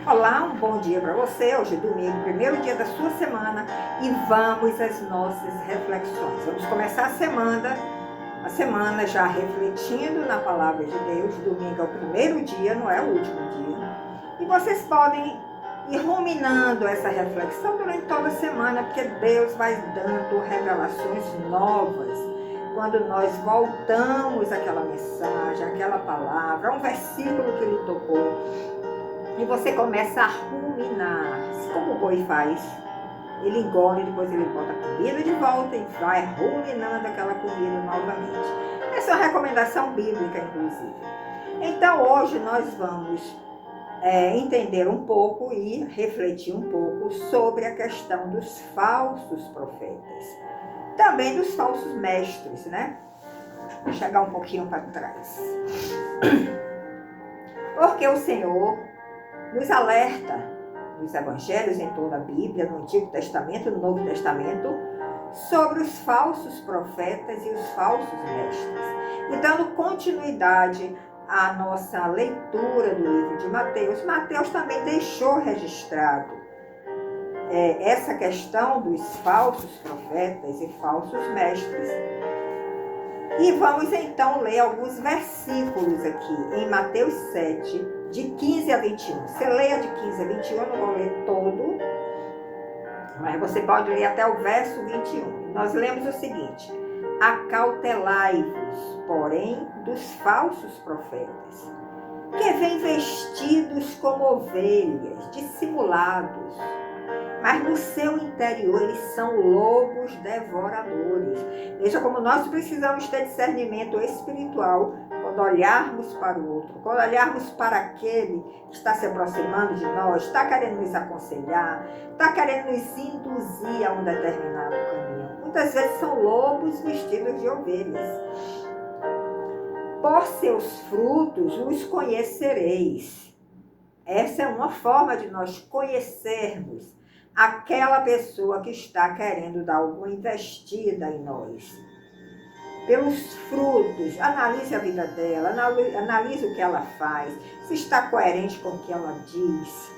Olá, um bom dia para você. Hoje é domingo, primeiro dia da sua semana, e vamos às nossas reflexões. Vamos começar a semana já refletindo na palavra de Deus. Domingo é o primeiro dia, não é o último dia. E vocês podem ir ruminando essa reflexão durante toda a semana, porque Deus vai dando revelações novas. Quando nós voltamos àquela mensagem, àquela palavra, a um versículo que Ele tocou, e você começa a ruminar, como o boi faz. Ele engole, depois ele bota a comida de volta e vai ruminando aquela comida novamente. Essa é uma recomendação bíblica, inclusive. Então, hoje nós vamos entender um pouco e refletir um pouco sobre a questão dos falsos profetas. Também dos falsos mestres, né? Vou chegar um pouquinho para trás. Porque o Senhor nos alerta nos evangelhos, em toda a Bíblia, no Antigo Testamento, no Novo Testamento, sobre os falsos profetas e os falsos mestres. E dando continuidade à nossa leitura do livro de Mateus, Mateus também deixou registrado essa questão dos falsos profetas e falsos mestres. E vamos então ler alguns versículos aqui em Mateus 7, de 15 a 21. Você leia de 15 a 21, eu não vou ler todo, mas você pode ler até o verso 21. Nós lemos o seguinte: acautelai-vos, porém, dos falsos profetas, que vêm vestidos como ovelhas, dissimulados, mas no seu interior eles são lobos devoradores. Veja como nós precisamos ter discernimento espiritual quando olharmos para o outro, quando olharmos para aquele que está se aproximando de nós, está querendo nos aconselhar, está querendo nos induzir a um determinado caminho. Muitas vezes são lobos vestidos de ovelhas. Por seus frutos os conhecereis. Essa é uma forma de nós conhecermos aquela pessoa que está querendo dar alguma investida em nós. Pelos frutos, analise a vida dela, analise o que ela faz, se está coerente com o que ela diz,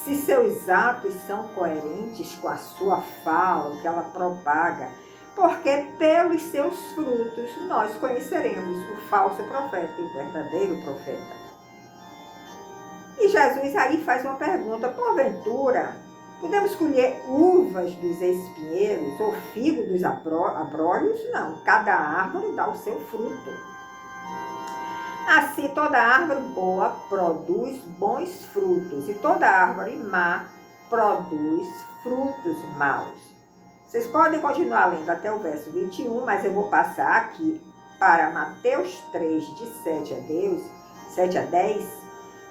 se seus atos são coerentes com a sua fala, o que ela propaga, porque pelos seus frutos nós conheceremos o falso profeta e o verdadeiro profeta. E Jesus aí faz uma pergunta: porventura, podemos colher uvas dos espinheiros ou figo dos abrolhos? Não, cada árvore dá o seu fruto. Assim, toda árvore boa produz bons frutos, e toda árvore má produz frutos maus. Vocês podem continuar lendo até o verso 21, mas eu vou passar aqui para Mateus 3, de 7 a 10,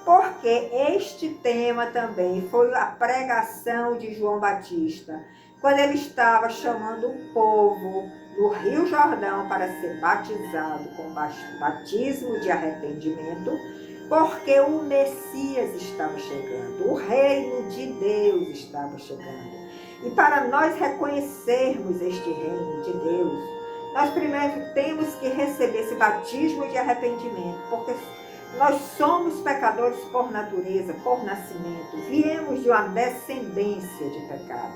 porque este tema também foi a pregação de João Batista, quando ele estava chamando o povo do Rio Jordão para ser batizado com batismo de arrependimento, porque o Messias estava chegando, o reino de Deus estava chegando. E para nós reconhecermos este reino de Deus, nós primeiro temos que receber esse batismo de arrependimento, porque nós somos pecadores por natureza, por nascimento. Viemos de uma descendência de pecado.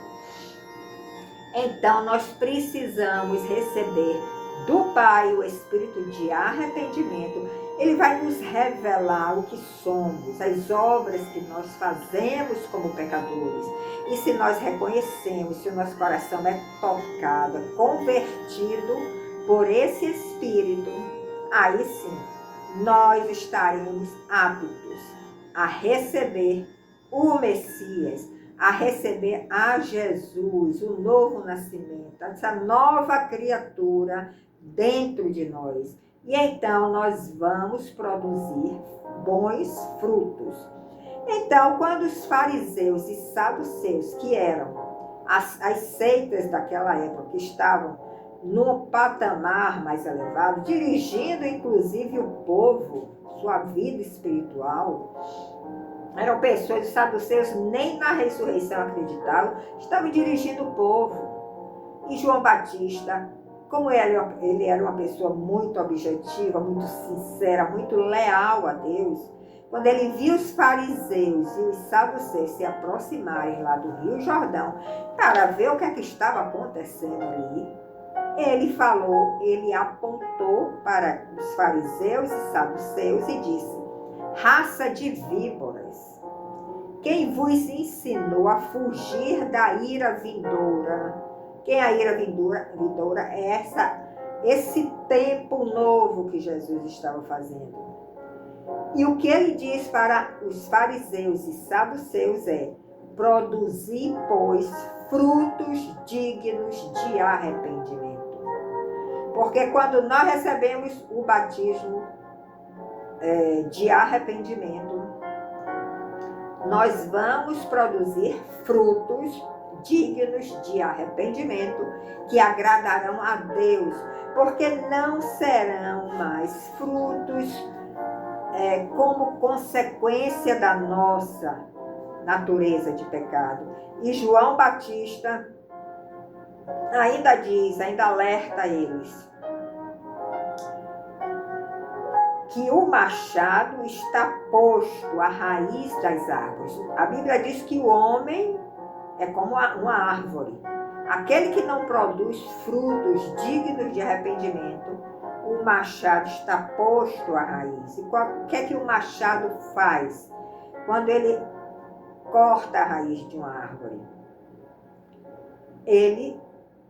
Então, nós precisamos receber do Pai o espírito de arrependimento. Ele vai nos revelar o que somos, as obras que nós fazemos como pecadores. E se nós reconhecemos, se o nosso coração é tocado, convertido por esse espírito, aí sim, nós estaremos aptos a receber o Messias, a receber a Jesus, o novo nascimento, essa nova criatura dentro de nós. E então nós vamos produzir bons frutos. Então, quando os fariseus e saduceus, que eram as seitas daquela época, que estavam no patamar mais elevado, dirigindo inclusive o povo, sua vida espiritual, eram pessoas, os saduceus nem na ressurreição acreditavam, estavam dirigindo o povo. E João Batista, como ele era uma pessoa muito objetiva, muito sincera, muito leal a Deus, quando ele viu os fariseus e os saduceus se aproximarem lá do Rio Jordão para ver o que é que estava acontecendo ali, ele apontou para os fariseus e saduceus e disse: raça de víboras, quem vos ensinou a fugir da ira vindoura? Quem é a ira vindoura é esse tempo novo que Jesus estava fazendo. E o que ele diz para os fariseus e saduceus é: produzir, pois, frutos dignos de arrependimento. Porque quando nós recebemos o batismo de arrependimento, nós vamos produzir frutos dignos de arrependimento que agradarão a Deus, porque não serão mais frutos como consequência da nossa natureza de pecado. E João Batista ainda alerta eles que o machado está posto à raiz das árvores. A Bíblia diz que o homem é como uma árvore. Aquele que não produz frutos dignos de arrependimento, o machado está posto à raiz. E o que é que o machado faz quando ele corta a raiz de uma árvore? Ele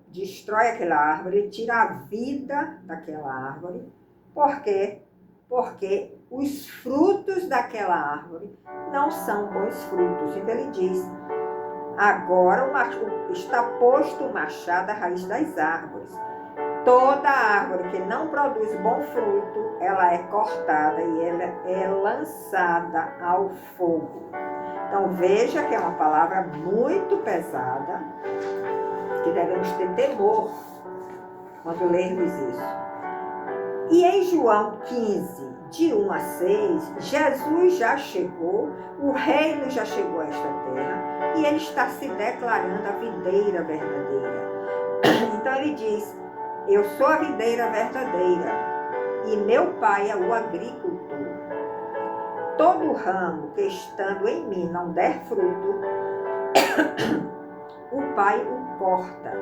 destrói aquela árvore, ele tira a vida daquela árvore. Por quê? Porque os frutos daquela árvore não são bons frutos. Então ele diz: agora está posto o machado à raiz das árvores. Toda árvore que não produz bom fruto, ela é cortada e ela é lançada ao fogo. Então veja que é uma palavra muito pesada, que devemos ter temor quando lermos isso. E em João 15, de 1 a 6, Jesus já chegou, o reino já chegou a esta terra, e ele está se declarando a videira verdadeira. Então ele diz: eu sou a videira verdadeira, e meu pai é o agricultor. Todo ramo que estando em mim não der fruto, o pai o corta.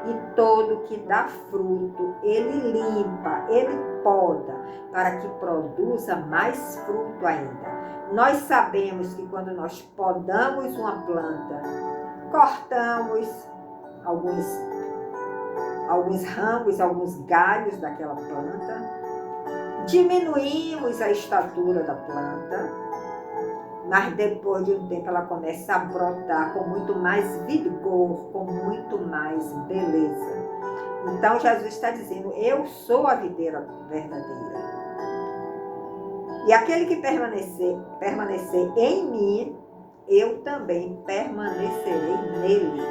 E todo que dá fruto, ele limpa, ele poda, para que produza mais fruto ainda. Nós sabemos que quando nós podamos uma planta, cortamos alguns ramos, alguns galhos daquela planta, diminuímos a estatura da planta, mas depois de um tempo ela começa a brotar com muito mais vigor, com muito mais beleza. Então Jesus está dizendo: eu sou a videira verdadeira. E aquele que permanecer em mim, eu também permanecerei nele.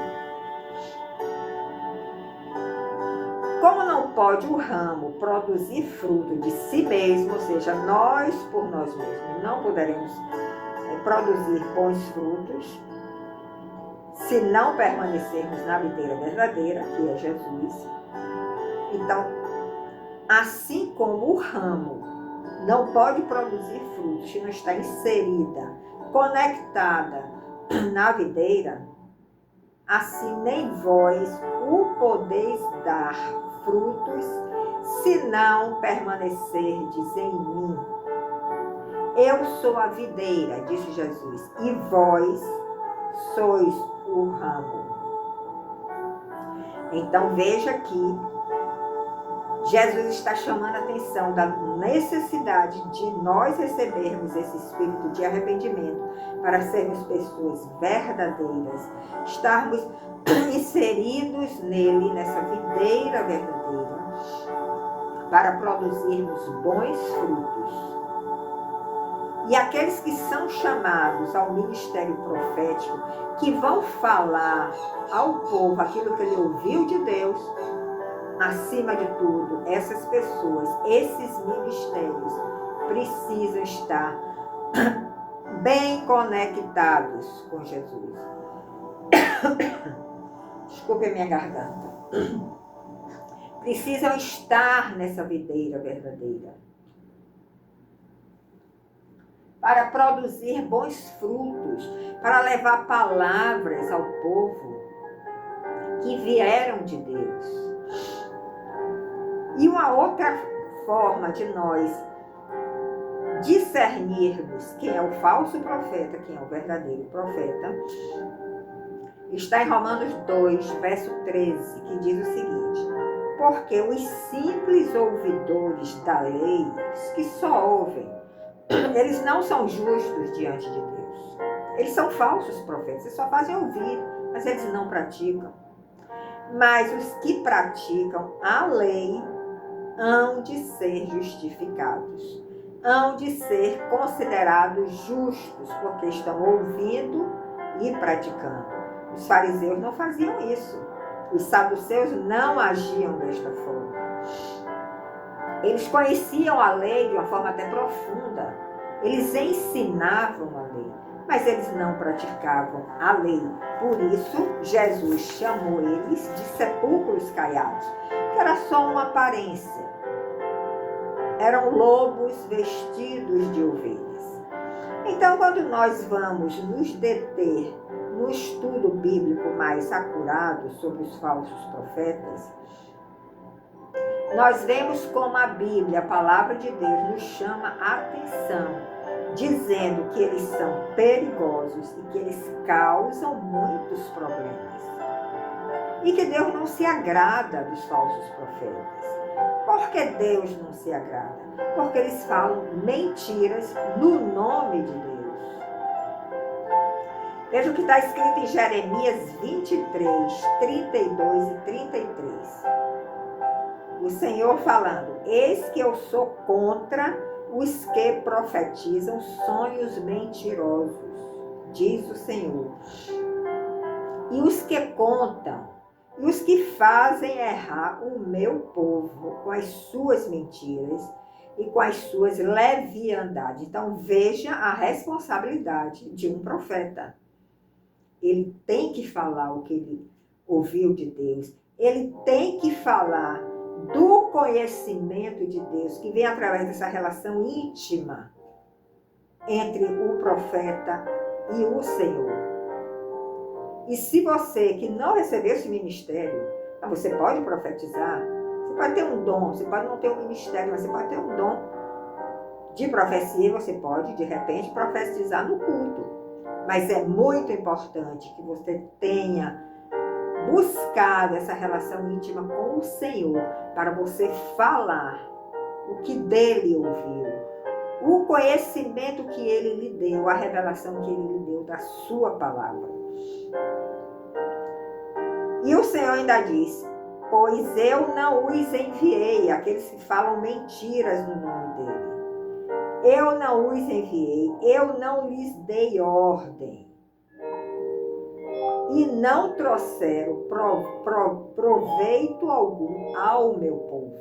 Como não pode o ramo produzir fruto de si mesmo, ou seja, nós por nós mesmos não poderemos produzir bons frutos se não permanecermos na videira verdadeira, que é Jesus. Então, assim como o ramo não pode produzir frutos se não está inserida, conectada na videira, assim nem vós o podeis dar frutos se não permanecerdes em mim. Eu sou a videira, disse Jesus, e vós sois o ramo. Então veja que Jesus está chamando a atenção da necessidade de nós recebermos esse espírito de arrependimento para sermos pessoas verdadeiras, estarmos inseridos nele, nessa videira verdadeira, para produzirmos bons frutos. E aqueles que são chamados ao ministério profético, que vão falar ao povo aquilo que ele ouviu de Deus, acima de tudo, essas pessoas, esses ministérios, precisam estar bem conectados com Jesus. Desculpe a minha garganta. Precisam estar nessa videira verdadeira. para produzir bons frutos, para levar palavras ao povo que vieram de Deus. E uma outra forma de nós discernirmos quem é o falso profeta, quem é o verdadeiro profeta, está em Romanos 2, verso 13, que diz o seguinte: porque os simples ouvidores da lei, os que só ouvem, eles não são justos diante de Deus. Eles são falsos profetas, eles só fazem ouvir, mas eles não praticam. Mas os que praticam a lei hão de ser justificados, hão de ser considerados justos, porque estão ouvindo e praticando. Os fariseus não faziam isso. Os saduceus não agiam desta forma. Eles conheciam a lei de uma forma até profunda. Eles ensinavam a lei, mas eles não praticavam a lei. Por isso, Jesus chamou eles de sepulcros caiados, que era só uma aparência. Eram lobos vestidos de ovelhas. Então, quando nós vamos nos deter no estudo bíblico mais acurado sobre os falsos profetas, nós vemos como a Bíblia, a palavra de Deus, nos chama a atenção, dizendo que eles são perigosos e que eles causam muitos problemas. E que Deus não se agrada dos falsos profetas. Por que Deus não se agrada? Porque eles falam mentiras no nome de Deus. Veja o que está escrito em Jeremias 23, 32 e 33. O Senhor falando: eis que eu sou contra os que profetizam sonhos mentirosos, diz o Senhor. E os que contam, e os que fazem errar o meu povo com as suas mentiras e com as suas leviandades. Então veja a responsabilidade de um profeta. Ele tem que falar o que ele ouviu de Deus. Ele tem que falar do conhecimento de Deus, que vem através dessa relação íntima entre o profeta e o Senhor. E se você que não recebeu esse ministério, você pode profetizar, você pode ter um dom, você pode não ter um ministério, mas você pode ter um dom de profecia, você pode, de repente, profetizar no culto. Mas é muito importante que você tenha buscado essa relação íntima com o Senhor, para você falar o que dele ouviu, o conhecimento que ele lhe deu, a revelação que ele lhe deu da sua palavra. E o Senhor ainda diz: pois eu não os enviei, aqueles que falam mentiras no nome dele. Eu não os enviei, eu não lhes dei ordem. E não trouxeram proveito algum ao meu povo.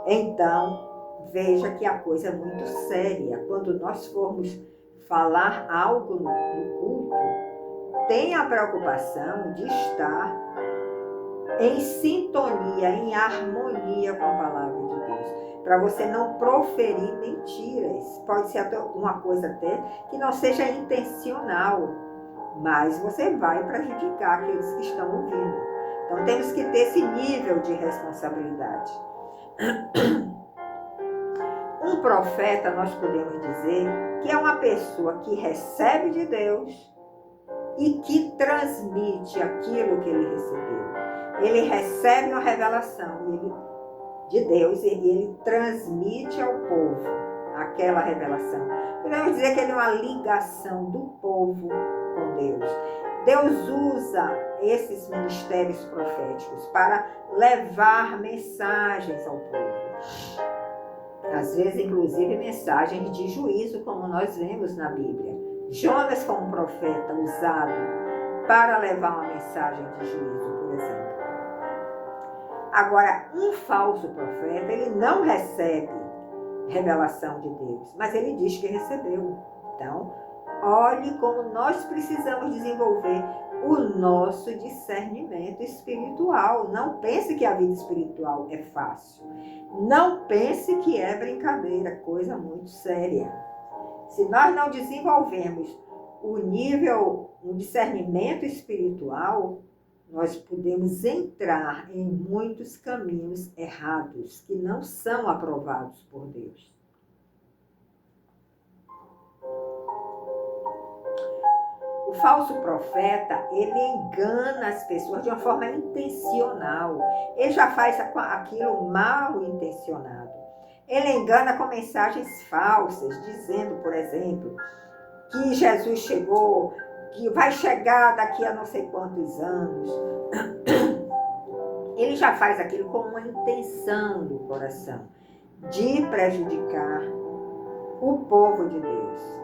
Então, veja que a coisa é muito séria. Quando nós formos falar algo no culto, tenha a preocupação de estar em sintonia, em harmonia com a palavra de Deus, para você não proferir mentiras. Pode ser até uma coisa até que não seja intencional, mas você vai prejudicar aqueles que estão ouvindo. Então temos que ter esse nível de responsabilidade. Um profeta, nós podemos dizer que é uma pessoa que recebe de Deus e que transmite aquilo que ele recebeu. Ele recebe uma revelação de Deus e ele transmite ao povo aquela revelação. Podemos dizer que ele é uma ligação do povo com Deus. Deus usa esses ministérios proféticos para levar mensagens ao povo. Às vezes, inclusive, mensagens de juízo, como nós vemos na Bíblia. Jonas foi um profeta usado para levar uma mensagem de juízo, por exemplo. Agora, um falso profeta, ele não recebe revelação de Deus, mas ele diz que recebeu. Então, olhe como nós precisamos desenvolver o nosso discernimento espiritual. Não pense que a vida espiritual é fácil. Não pense que é brincadeira, coisa muito séria. Se nós não desenvolvemos um discernimento espiritual, nós podemos entrar em muitos caminhos errados que não são aprovados por Deus. O falso profeta, ele engana as pessoas de uma forma intencional. Ele já faz aquilo mal intencionado. Ele engana com mensagens falsas, dizendo, por exemplo, que Jesus chegou, que vai chegar daqui a não sei quantos anos. Ele já faz aquilo com uma intenção do coração, de prejudicar o povo de Deus.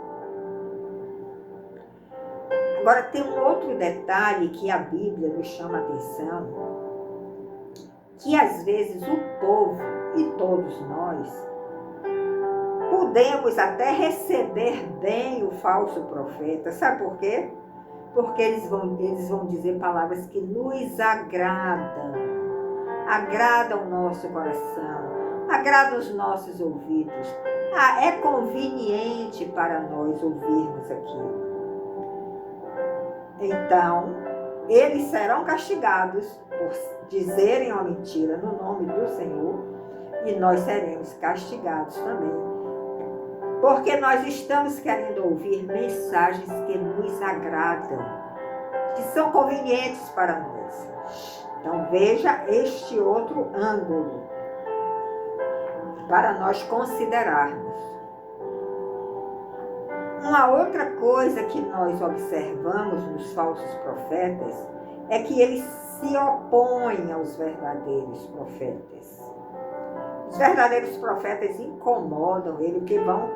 Agora, tem um outro detalhe que a Bíblia nos chama a atenção, que às vezes o povo e todos nós podemos até receber bem o falso profeta. Sabe por quê? Porque eles vão dizer palavras que nos agradam o nosso coração, agradam os nossos ouvidos. É conveniente para nós ouvirmos aquilo. Então, eles serão castigados por dizerem uma mentira no nome do Senhor, e nós seremos castigados também, porque nós estamos querendo ouvir mensagens que nos agradam, que são convenientes para nós. Então, veja este outro ângulo para nós considerarmos. Uma outra coisa que nós observamos nos falsos profetas é que eles se opõem aos verdadeiros profetas. Os verdadeiros profetas incomodam eles, porque vão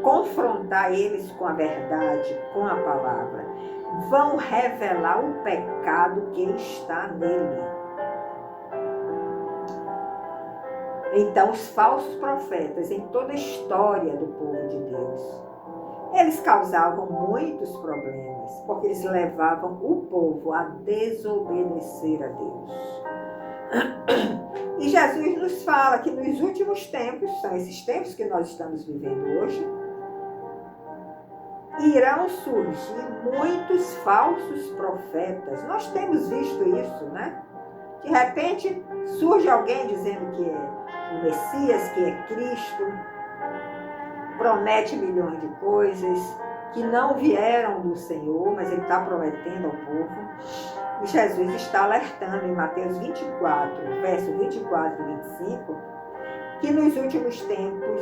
confrontar eles com a verdade, com a palavra. Vão revelar o pecado que está nele. Então, os falsos profetas, em toda a história do povo de Deus, eles causavam muitos problemas, porque eles levavam o povo a desobedecer a Deus. E Jesus nos fala que nos últimos tempos, são esses tempos que nós estamos vivendo hoje, irão surgir muitos falsos profetas. Nós temos visto isso, né? De repente, surge alguém dizendo que é o Messias, que é Cristo, promete milhões de coisas que não vieram do Senhor, mas ele está prometendo ao povo. E Jesus está alertando em Mateus 24, verso 24 e 25, que nos últimos tempos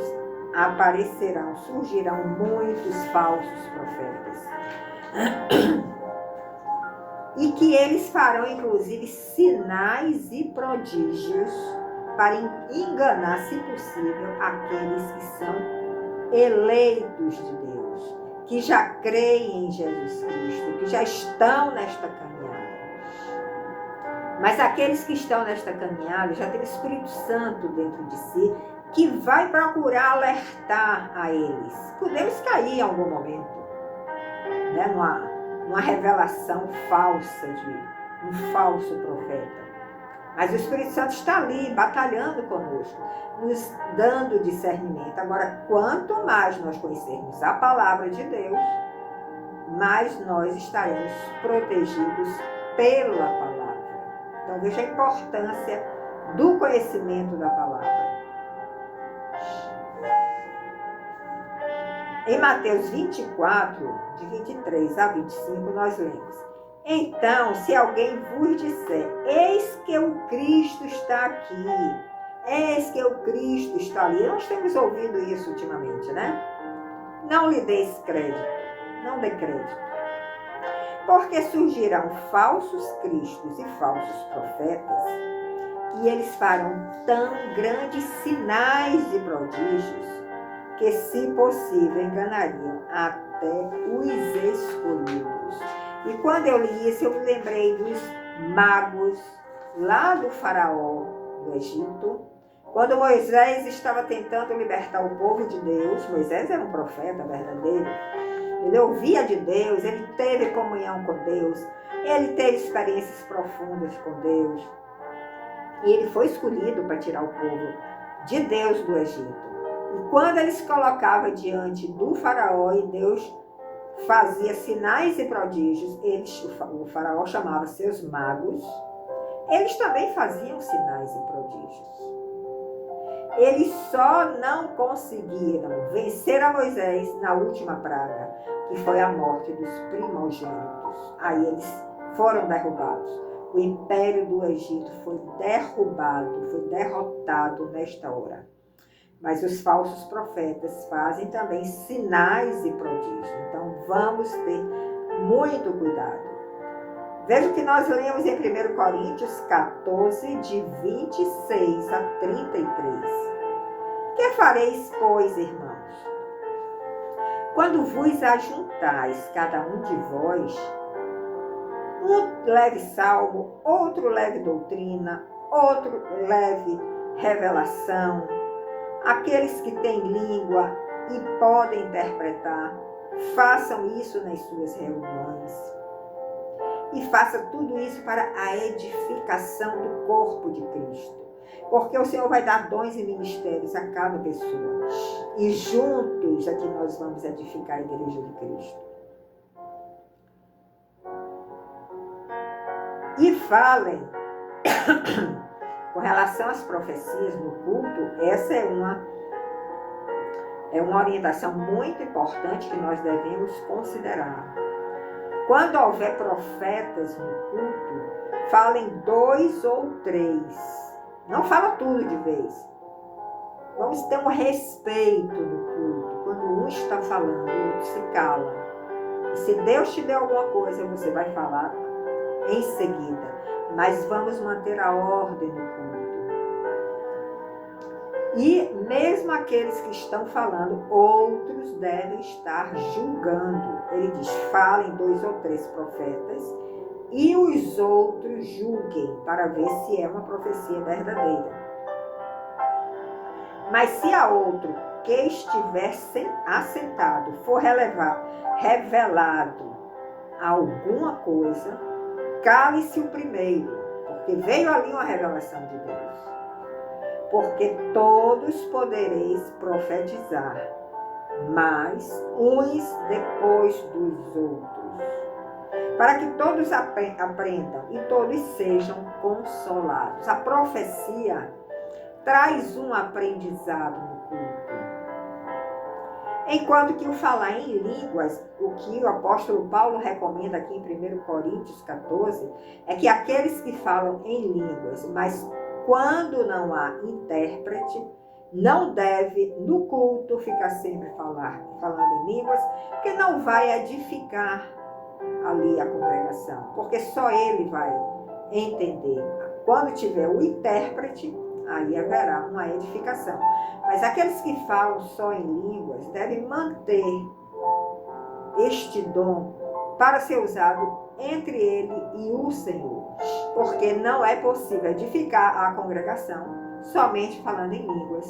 surgirão muitos falsos profetas. E que eles farão, inclusive, sinais e prodígios para enganar, se possível, aqueles que são eleitos de Deus, que já creem em Jesus Cristo, que já estão nesta caminhada. Mas aqueles que estão nesta caminhada já têm o Espírito Santo dentro de si, que vai procurar alertar a eles. Podemos cair em algum momento, né, numa revelação falsa de um falso profeta. Mas o Espírito Santo está ali, batalhando conosco, nos dando discernimento. Agora, quanto mais nós conhecermos a palavra de Deus, mais nós estaremos protegidos pela palavra. Então, veja a importância do conhecimento da palavra. Em Mateus 24, de 23 a 25, nós lemos: Então, se alguém vos disser, eis que o Cristo está aqui, eis que o Cristo está ali. Nós temos ouvido isso ultimamente, né? Não lhe deis crédito, não dê crédito. Porque surgirão falsos cristos e falsos profetas, e eles farão tão grandes sinais e prodígios, que, se possível, enganariam até os escolhidos. E quando eu li isso, eu me lembrei dos magos lá do faraó do Egito, quando Moisés estava tentando libertar o povo de Deus. Moisés era um profeta verdadeiro. Ele ouvia de Deus, ele teve comunhão com Deus, ele teve experiências profundas com Deus. E ele foi escolhido para tirar o povo de Deus do Egito. E quando ele se colocava diante do faraó e Deus fazia sinais e prodígios, o faraó chamava seus magos, eles também faziam sinais e prodígios. Eles só não conseguiram vencer a Moisés na última praga, que foi a morte dos primogênitos. Aí eles foram derrubados. O império do Egito foi derrubado, foi derrotado nesta hora. Mas os falsos profetas fazem também sinais e prodígios. Então vamos ter muito cuidado. Veja o que nós lemos em 1 Coríntios 14, de 26 a 33. Que fareis, pois, irmãos? Quando vos ajuntais, cada um de vós, um leve salmo, outro leve doutrina, outro leve revelação, aqueles que têm língua e podem interpretar, façam isso nas suas reuniões. E faça tudo isso para a edificação do corpo de Cristo. Porque o Senhor vai dar dons e ministérios a cada pessoa. E juntos é que nós vamos edificar a igreja de Cristo. E falem, com relação às profecias no culto, essa é uma orientação muito importante que nós devemos considerar. Quando houver profetas no culto, falem 2 ou 3. Não fala tudo de vez. Vamos ter um respeito no culto. Quando um está falando, o outro se cala. E se Deus te der alguma coisa, você vai falar em seguida. Mas vamos manter a ordem no culto. E mesmo aqueles que estão falando, outros devem estar julgando. Ele diz, falem 2 ou 3 profetas e os outros julguem para ver se é uma profecia verdadeira. Mas se a outro que estiver assentado for revelado alguma coisa, cale-se o primeiro, porque veio ali uma revelação de Deus. Porque todos podereis profetizar, mas uns depois dos outros, para que todos aprendam e todos sejam consolados. A profecia traz um aprendizado no culto. Enquanto que o falar em línguas, o que o apóstolo Paulo recomenda aqui em 1 Coríntios 14, é que aqueles que falam em línguas, mas quando não há intérprete, não deve no culto ficar sempre falando em línguas, porque não vai edificar ali a congregação, porque só ele vai entender. Quando tiver o intérprete, aí haverá uma edificação. Mas aqueles que falam só em línguas devem manter este dom para ser usado entre ele e o Senhor. Porque não é possível edificar a congregação somente falando em línguas,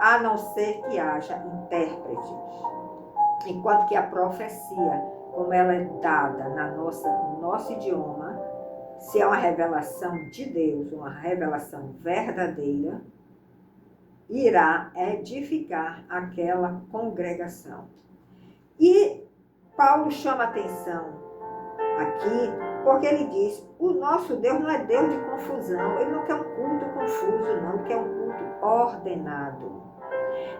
a não ser que haja intérprete. Enquanto que a profecia, como ela é dada no nosso idioma, se é uma revelação de Deus, uma revelação verdadeira, irá edificar aquela congregação. E Paulo chama atenção aqui, porque ele diz, o nosso Deus não é Deus de confusão, ele não quer um culto confuso, não, ele quer um culto ordenado.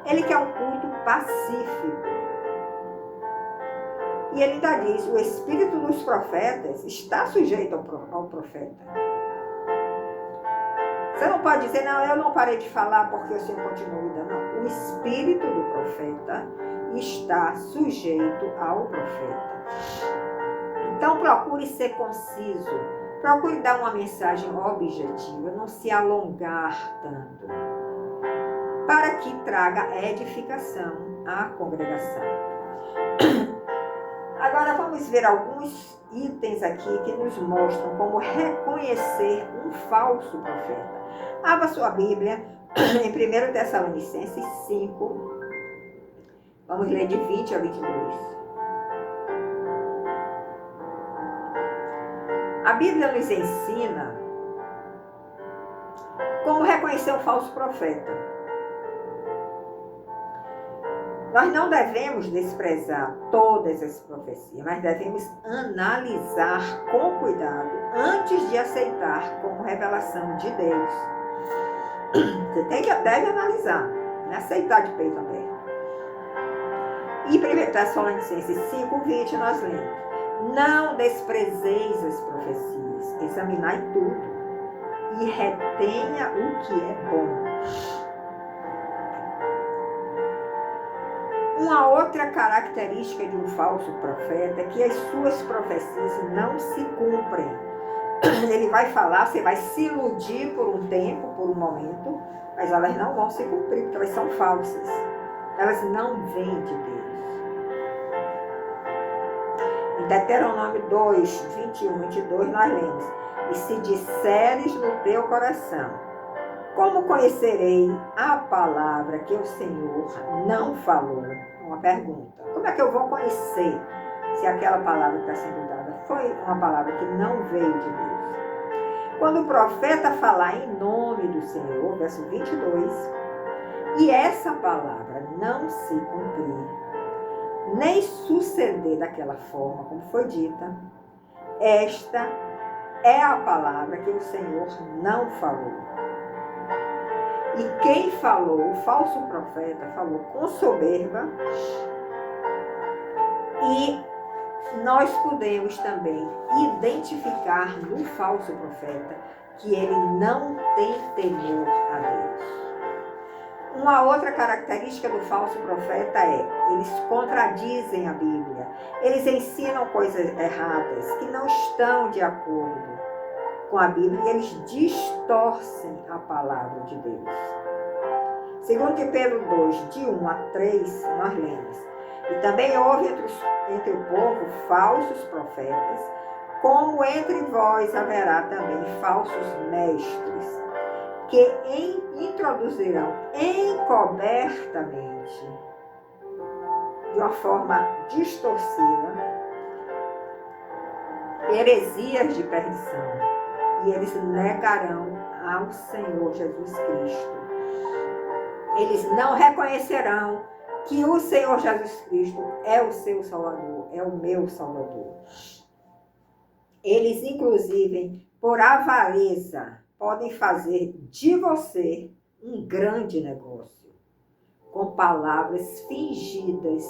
Ele quer um culto pacífico. E ele ainda diz, o espírito dos profetas está sujeito ao profeta. Você não pode dizer, não, eu não parei de falar porque o Senhor continua me dando. Não, o espírito do profeta está sujeito ao profeta. Então procure ser conciso, procure dar uma mensagem objetiva, não se alongar tanto, para que traga edificação à congregação. Agora vamos ver alguns itens aqui que nos mostram como reconhecer um falso profeta. Abra sua Bíblia em 1 Tessalonicenses 5, vamos ler de 20 a 22. A Bíblia nos ensina como reconhecer um falso profeta. Nós não devemos desprezar todas as profecias, mas devemos analisar com cuidado antes de aceitar como revelação de Deus. Você deve analisar, não aceitar de peito aberto. E 1 Tessalonicenses 5:20 nós lemos: não desprezeis as profecias, examinai tudo e retenha o que é bom. Uma outra característica de um falso profeta é que as suas profecias não se cumprem. Ele vai falar, você vai se iludir por um tempo, por um momento, mas elas não vão se cumprir, porque elas são falsas. Elas não vêm de Deus. Em Deuteronômio 2, 21, 22, nós lemos: e se disseres no teu coração, como conhecerei a palavra que o Senhor não falou? Uma pergunta. Como é que eu vou conhecer se aquela palavra que está sendo dada foi uma palavra que não veio de Deus? Quando o profeta falar em nome do Senhor, verso 22, e essa palavra não se cumprir, nem suceder daquela forma como foi dita, esta é a palavra que o Senhor não falou. E quem falou, o falso profeta, falou com soberba, e nós podemos também identificar no falso profeta que ele não tem temor a Deus. Uma outra característica do falso profeta é: eles contradizem a Bíblia, eles ensinam coisas erradas que não estão de acordo com a Bíblia e eles distorcem a palavra de Deus. Segundo Pedro 2, de 1 a 3, nós lemos: e também houve entre o povo falsos profetas, como entre vós haverá também falsos mestres, que introduzirão encobertamente, de uma forma distorcida, heresias de perdição, e eles negarão ao Senhor Jesus Cristo. Eles não reconhecerão que o Senhor Jesus Cristo é o seu Salvador, é o meu Salvador. Eles, inclusive, por avareza, podem fazer de você um grande negócio, com palavras fingidas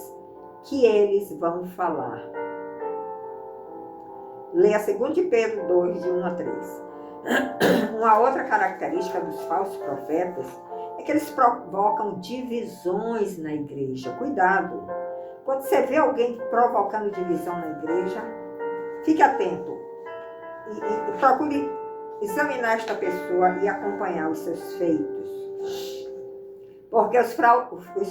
que eles vão falar. Leia 2 Pedro 2, de 1 a 3. Uma outra característica dos falsos profetas é que eles provocam divisões na igreja. Cuidado! Quando você vê alguém provocando divisão na igreja, fique atento e procure examinar esta pessoa e acompanhar os seus feitos. Porque os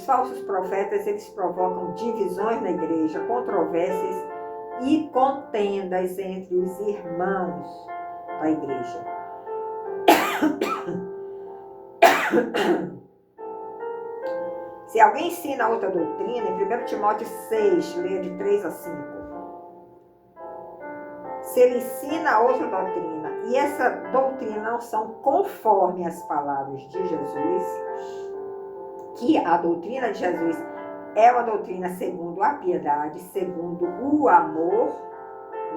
falsos profetas, eles provocam divisões na igreja, controvérsias e contendas entre os irmãos da igreja. Se alguém ensina outra doutrina, em 1 Timóteo 6, leia de 3 a 5. Se ele ensina outra doutrina, e essa doutrina não são conforme as palavras de Jesus, que a doutrina de Jesus é uma doutrina segundo a piedade, segundo o amor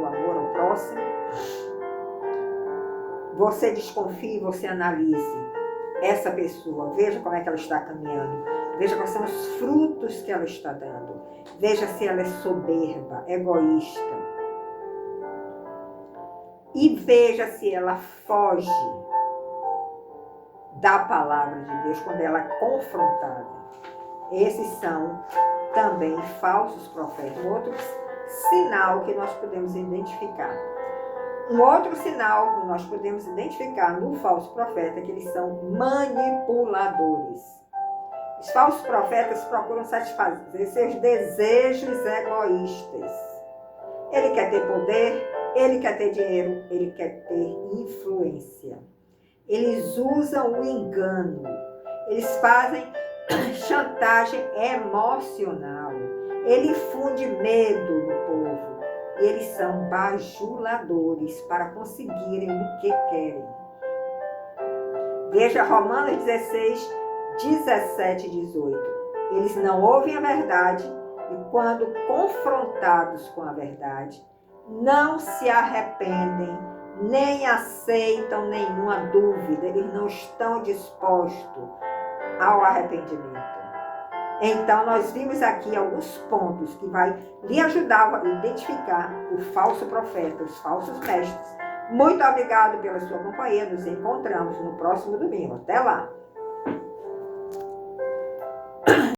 ao próximo, você desconfie, você analise essa pessoa, veja como é que ela está caminhando, veja quais são os frutos que ela está dando, veja se ela é soberba, egoísta, e veja se ela foge da palavra de Deus quando ela é confrontada. Esses são também falsos profetas. Um outro sinal que nós podemos identificar. Um outro sinal que nós podemos identificar no falso profeta é que eles são manipuladores. Os falsos profetas procuram satisfazer seus desejos egoístas. Ele quer ter poder, ele quer ter dinheiro, ele quer ter influência. Eles usam o engano, eles fazem chantagem emocional, ele infunde medo no povo, Eles são bajuladores para conseguirem o que querem. Veja Romanos 16, 17 e 18. Eles não ouvem a verdade e, quando confrontados com a verdade, não se arrependem, nem aceitam nenhuma dúvida. Eles não estão dispostos ao arrependimento. Então, nós vimos aqui alguns pontos que vai lhe ajudar a identificar o falso profeta, os falsos mestres. Muito obrigado pela sua companhia. Nos encontramos no próximo domingo. Até lá!